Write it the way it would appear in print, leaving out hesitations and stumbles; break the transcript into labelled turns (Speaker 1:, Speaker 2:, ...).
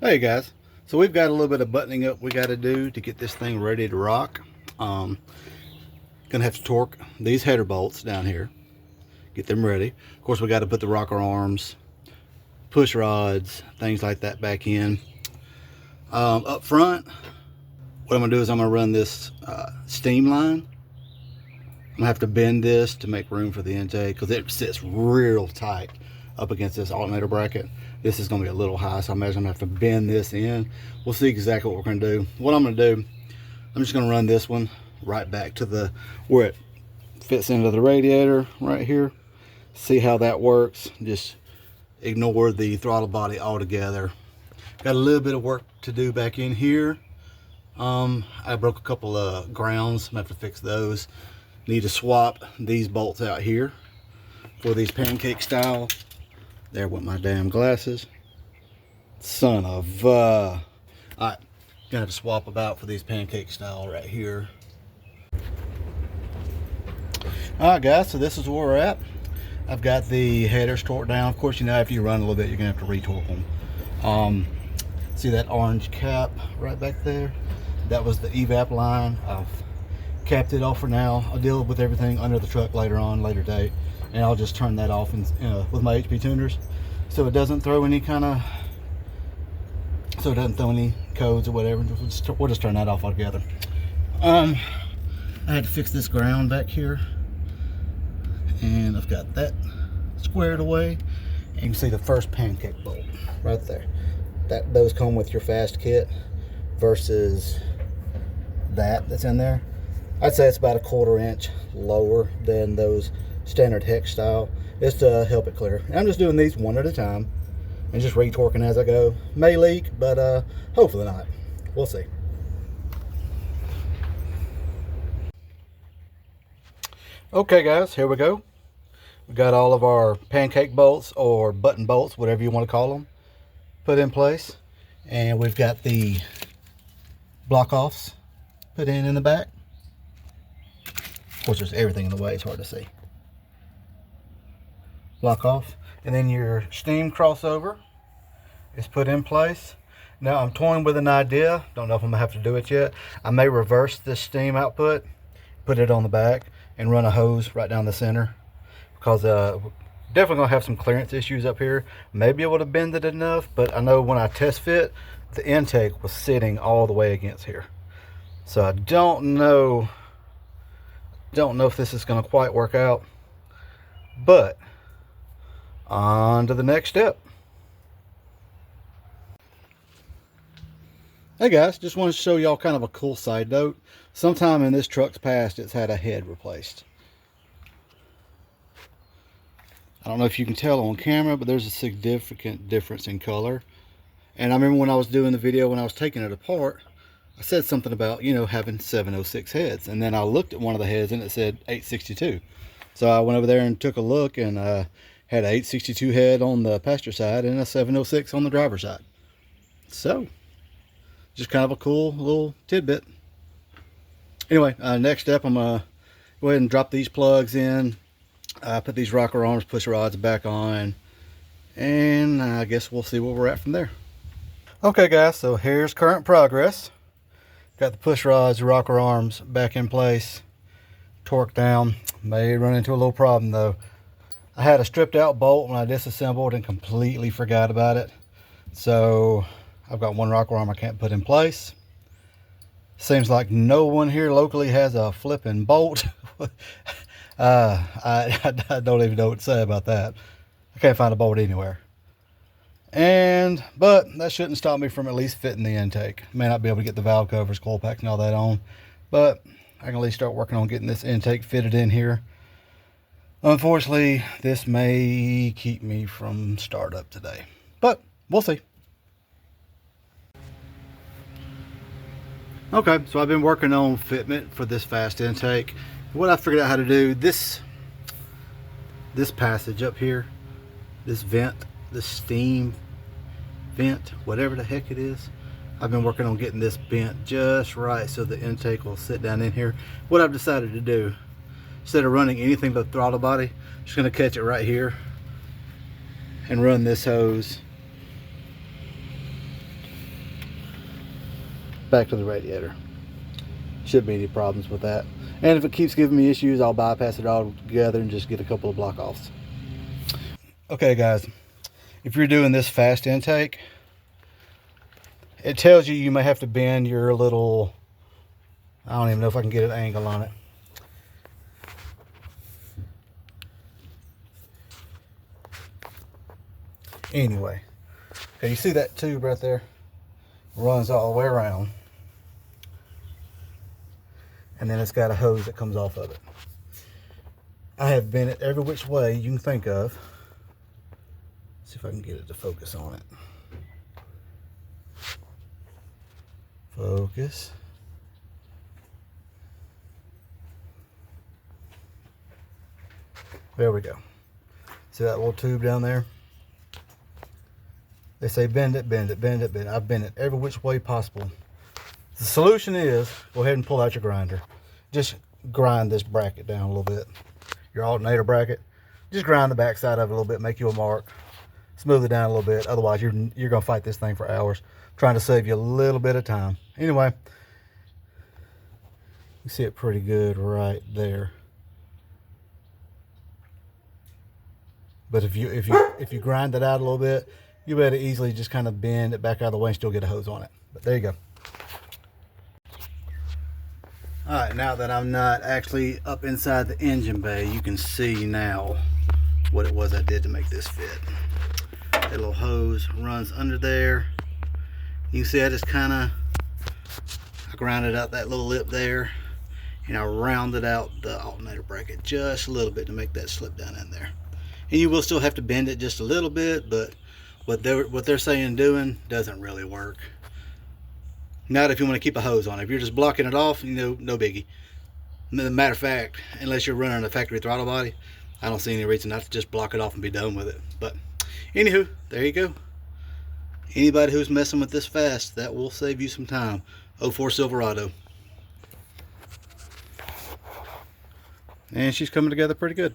Speaker 1: Hey guys, so we've got a little bit of buttoning up we got to do to get this thing ready to rock. Gonna have to torque these header bolts down here, get them ready. Of course, we got to put the rocker arms, push rods, things like that back in. Up front, what I'm gonna do is I'm gonna run this steam line. I'm gonna have to bend this to make room for the intake because it sits real tight up against this alternator bracket. This is going to be a little high, so I imagine I'm going to have to bend this in. We'll see exactly what we're going to do. What I'm going to do, I'm just going to run this one right back to the where it fits into the radiator right here. See how that works. Just ignore the throttle body altogether. Got a little bit of work to do back in here. I broke a couple of grounds. I'm going to have to fix those. Need to swap these bolts out here for these pancake style. There went my damn glasses. Son of alright, gonna have to swap about for these pancake style right here. Alright guys, so this is where we're at. I've got the headers torqued down. Of course, you know, after you run a little bit, you're gonna have to retorque them. See that orange cap right back there? That was the evap line. I've capped it off for now. I'll deal with everything under the truck later on, later date. And I'll just turn that off with my HP tuners so it doesn't throw any codes or whatever. We'll just turn that off altogether. I had to fix this ground back here, and I've got that squared away. And you can see the first pancake bolt right there. Those come with your fast kit versus that's in there. I'd say it's about a 1/4 inch lower than those standard hex style, just to help it clear. And I'm just doing these one at a time and just retorquing as I go. May leak, but hopefully not. We'll see. Okay guys, here we go. We got all of our pancake bolts or button bolts, whatever you want to call them, put in place. And we've got the block offs put in the back. Of course, there's everything in the way, it's hard to see. Block off, and then your steam crossover is put in place. Now I'm toying with an idea, don't know if I'm gonna have to do it yet. I may reverse this steam output, put it on the back, and run a hose right down the center, because we're definitely gonna have some clearance issues up here. Maybe able to bend it enough, but I know when I test fit, the intake was sitting all the way against here. So I don't know if this is gonna quite work out, but on to the next step. Hey guys, just wanted to show y'all kind of a cool side note. Sometime in this truck's past, it's had a head replaced. I don't know if you can tell on camera, but there's a significant difference in color. And I remember when I was doing the video, when I was taking it apart, I said something about, you know, having 706 heads. And then I looked at one of the heads and it said 862. So I went over there and took a look, and had an 862 head on the passenger side and a 706 on the driver's side. So, just kind of a cool little tidbit. Anyway, next step, I'm going to go ahead and drop these plugs in, put these rocker arms, push rods back on, and I guess we'll see where we're at from there. Okay guys, so here's current progress. Got the push rods, rocker arms back in place, torqued down. May run into a little problem though. I had a stripped out bolt when I disassembled and completely forgot about it. So I've got one rocker arm I can't put in place. Seems like no one here locally has a flipping bolt. I don't even know what to say about that. I can't find a bolt anywhere. But that shouldn't stop me from at least fitting the intake. May not be able to get the valve covers, coil packs, and all that on, but I can at least start working on getting this intake fitted in here. Unfortunately, this may keep me from startup today, but we'll see. Okay, so I've been working on fitment for this fast intake. What I figured out how to do, this passage up here, this vent, this steam vent, whatever the heck it is, I've been working on getting this bent just right so the intake will sit down in here. What I've decided to do, instead of running anything but throttle body, I'm just going to catch it right here and run this hose back to the radiator. Shouldn't be any problems with that. And if it keeps giving me issues, I'll bypass it all together and just get a couple of block offs. Okay guys, if you're doing this fast intake, it tells you you may have to bend your little, I don't even know if I can get an angle on it. Anyway, okay, you see that tube right there? Runs all the way around. And then it's got a hose that comes off of it. I have bent it every which way you can think of. Let's see if I can get it to focus on it. Focus. There we go. See that little tube down there? They say bend it, bend it, bend it, bend it. I've bent it every which way possible. The solution is go ahead and pull out your grinder. Just grind this bracket down a little bit. Your alternator bracket. Just grind the backside of it a little bit, make you a mark. Smooth it down a little bit. Otherwise, you're gonna fight this thing for hours, trying to save you a little bit of time. Anyway, you see it pretty good right there. But if you grind it out a little bit, you better easily just kind of bend it back out of the way and still get a hose on it. But there you go. All right, now that I'm not actually up inside the engine bay, you can see now what it was I did to make this fit. That little hose runs under there. You can see I just kind of grounded out that little lip there, and I rounded out the alternator bracket just a little bit to make that slip down in there. And you will still have to bend it just a little bit, but what they're saying doing doesn't really work. Not if you want to keep a hose on it. If you're just blocking it off, you know, no biggie. Matter of fact, unless you're running a factory throttle body, I don't see any reason not to just block it off and be done with it. But anywho, there you go. Anybody who's messing with this fast, that will save you some time. 04 Silverado. And she's coming together pretty good.